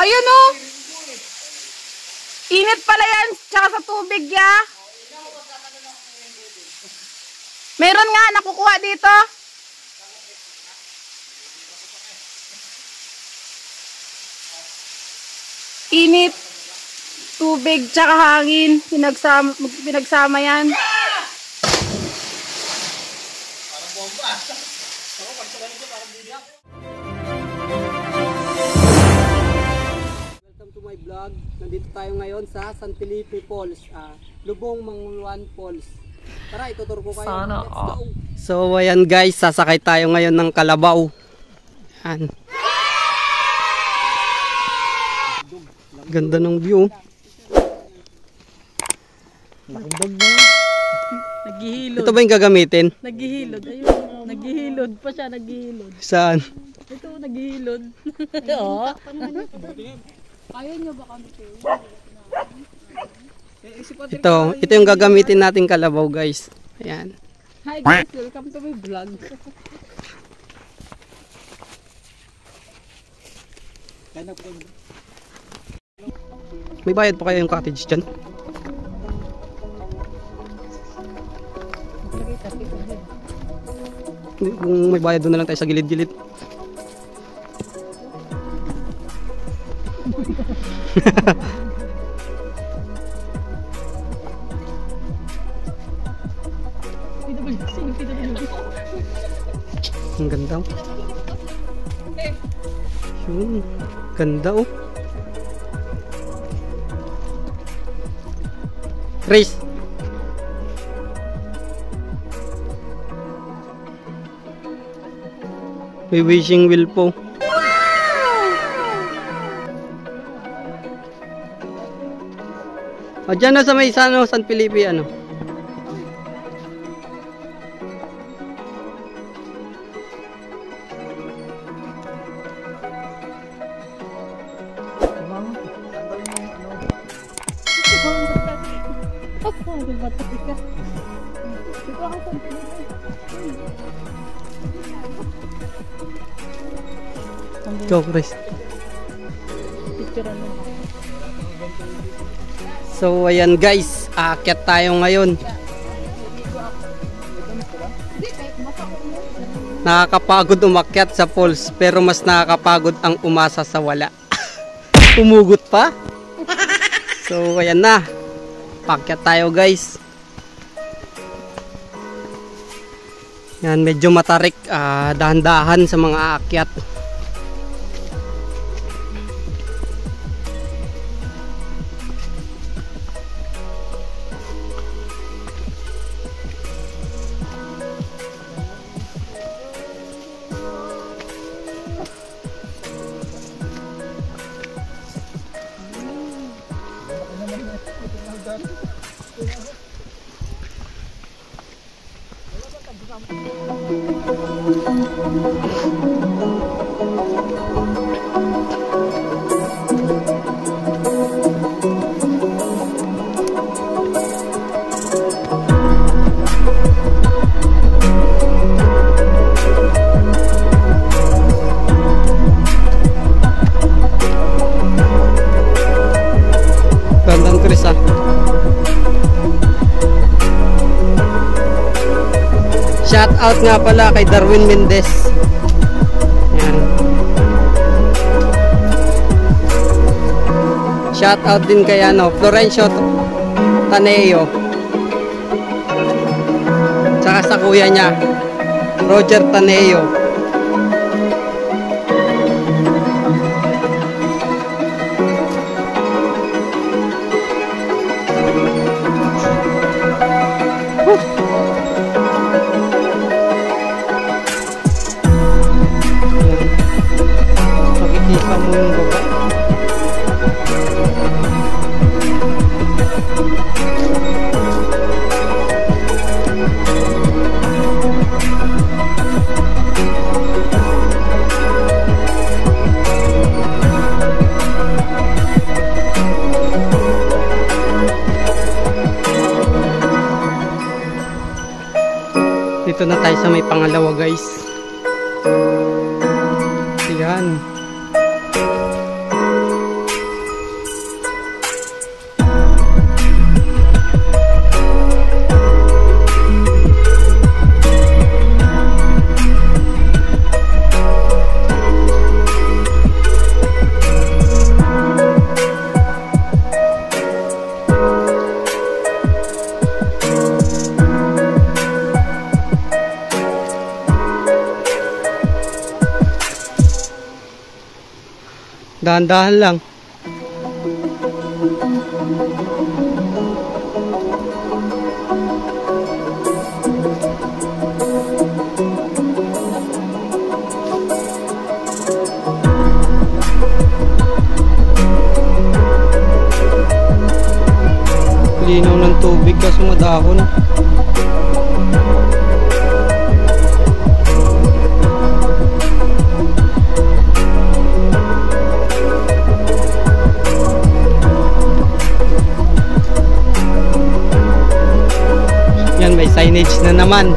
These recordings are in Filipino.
Ayun o. Init pala yan. Tsaka sa tubig ya. Meron nga nakukuha dito. Init, tubig, tsaka hangin. Pinagsama yan. Welcome to my vlog. Nandito tayo ngayon sa San Felipe Falls, Lubong Manguluan Falls. Tara, ituturo ko kayo. Sana. Let's go. So ayan guys, sasakay tayo ngayon ng kalabaw. Yan. Ganda ng view. Naghihilod. Ito ba yung gagamitin? Naghihilod. Ayun. Naghihilod pa siya. Naghihilod. Saan? Ito, naghihilod. Oo. Kaya nyo ba kami Ito yung gagamitin nating kalabaw guys. Ayan. Hi guys, welcome to my vlog. May bayad pa kaya yung cottage dyan? Kung may bayad doon na lang tayo sa gilid-gilid. Ang ganda oh. Yun, ganda oh. Race. May wishing wheel po. O dyan na sa may San Felipe ano. Go, Chris. So ayan guys, aakyat tayo ngayon. Nakakapagod umakyat sa falls, pero mas nakakapagod ang umasa sa wala. Umugot pa. So ayan na, paakyat tayo guys. Yan, medyo matarik, dahan-dahan sa mga aakyat. Gandang Chris ah. Shout out nga pala kay Darwin Mendez. Yan. Shout out din kay Florencio Taneo. Tsaka sa kuya niya, Roger Taneo. Makikita mo yung baba. Dito na tayo sa may pangalawa guys. Yan. Dahan-dahan lang. Linaw ng tubig kaso madahon. Yan, may signage na naman.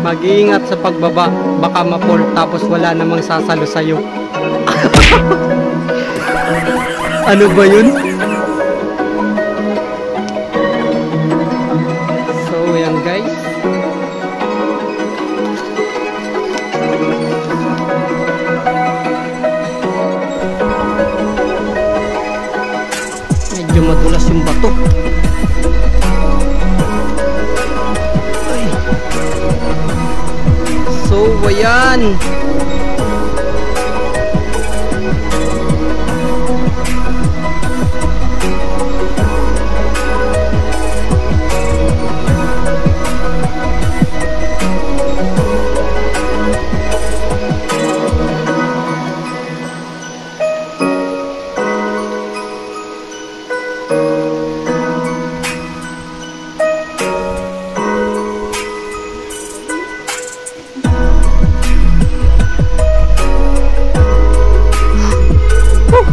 Mag-iingat sa pagbaba, baka ma-fall tapos wala namang sasalo sa'yo. Ano ba yun? So yan guys, medyo madulas yung bato. Ay. So ayan,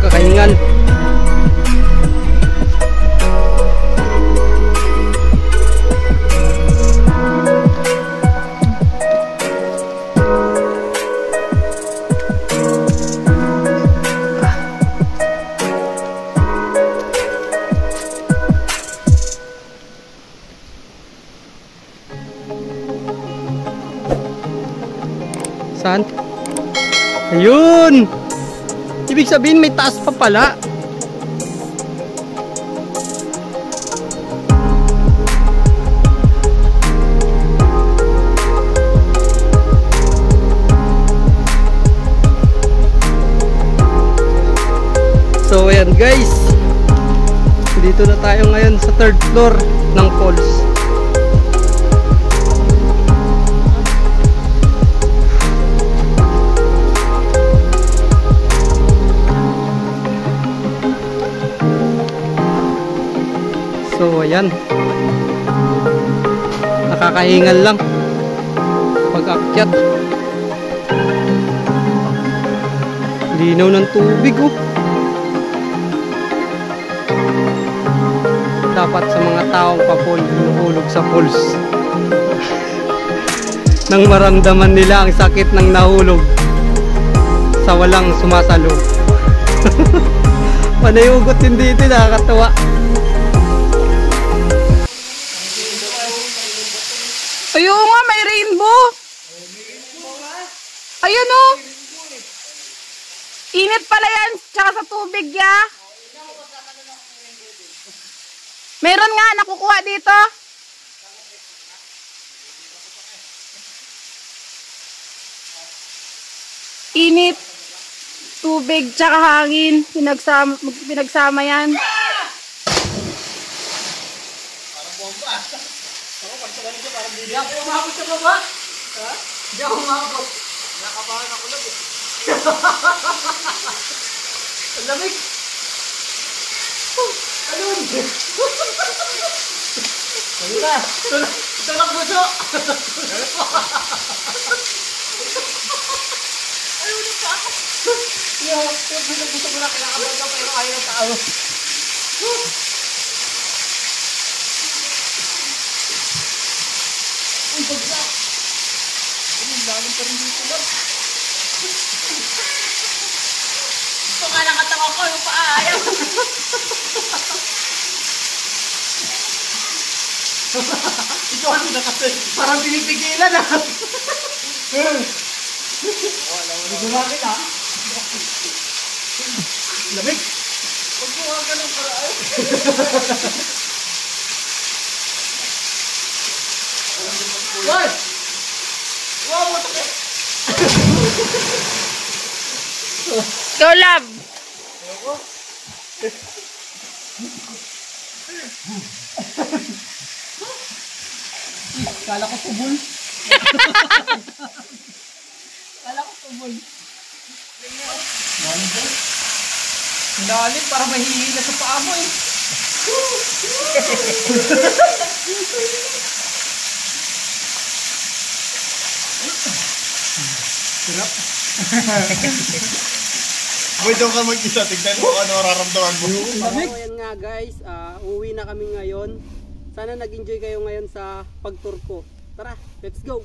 kakahingan. Saan? Ayun! Ibig sabihin may taas pa pala. So ayan guys, dito na tayo ngayon sa 3rd floor ng falls. So ayan, nakakahingal lang pag-akyat. Linaw ng tubig oh. Dapat sa mga taong pa-fall, hinuhulog sa falls nang maramdaman nila ang sakit ng nahulog sa walang sumasalo. Panayugot din dito, nakakatawa. Ayun nga, may rainbow. Ayun o. Init pala yan, tsaka sa tubig ya. Meron nga, nakukuha dito. Init, tubig, tsaka hangin. Pinagsama yan. Hindi ako umabot sa baba. Ha? Hindi ako umabot. Nakabahan ako lang eh. Ang lamig. Ayun. Ayun na. Tulak buso. Ayun na pa ako. Yung gusto ko na kinakabahan ka pero ayaw ng tao. Uy, bagsak! Ang lalim pa rin dito lang. Gusto nga nakatawa ko, yung paayaw. Ito ano na kasi, parang pinipigilan ah. Hindi namin ah. Lamig. Huwag mo nga ganun para ay. What? Wow, what the Go, love! Kala ko tubol. Kala ko tubol. Lalim, para mahihila sa paa mo eh. Sarap. Boy, doon ka mag-isa. Tignan mo kung ano mararamdaman mo. So, ayan nga guys, uwi na kami ngayon. Sana nag-enjoy kayo ngayon sa pag-tour ko. Tara, let's go!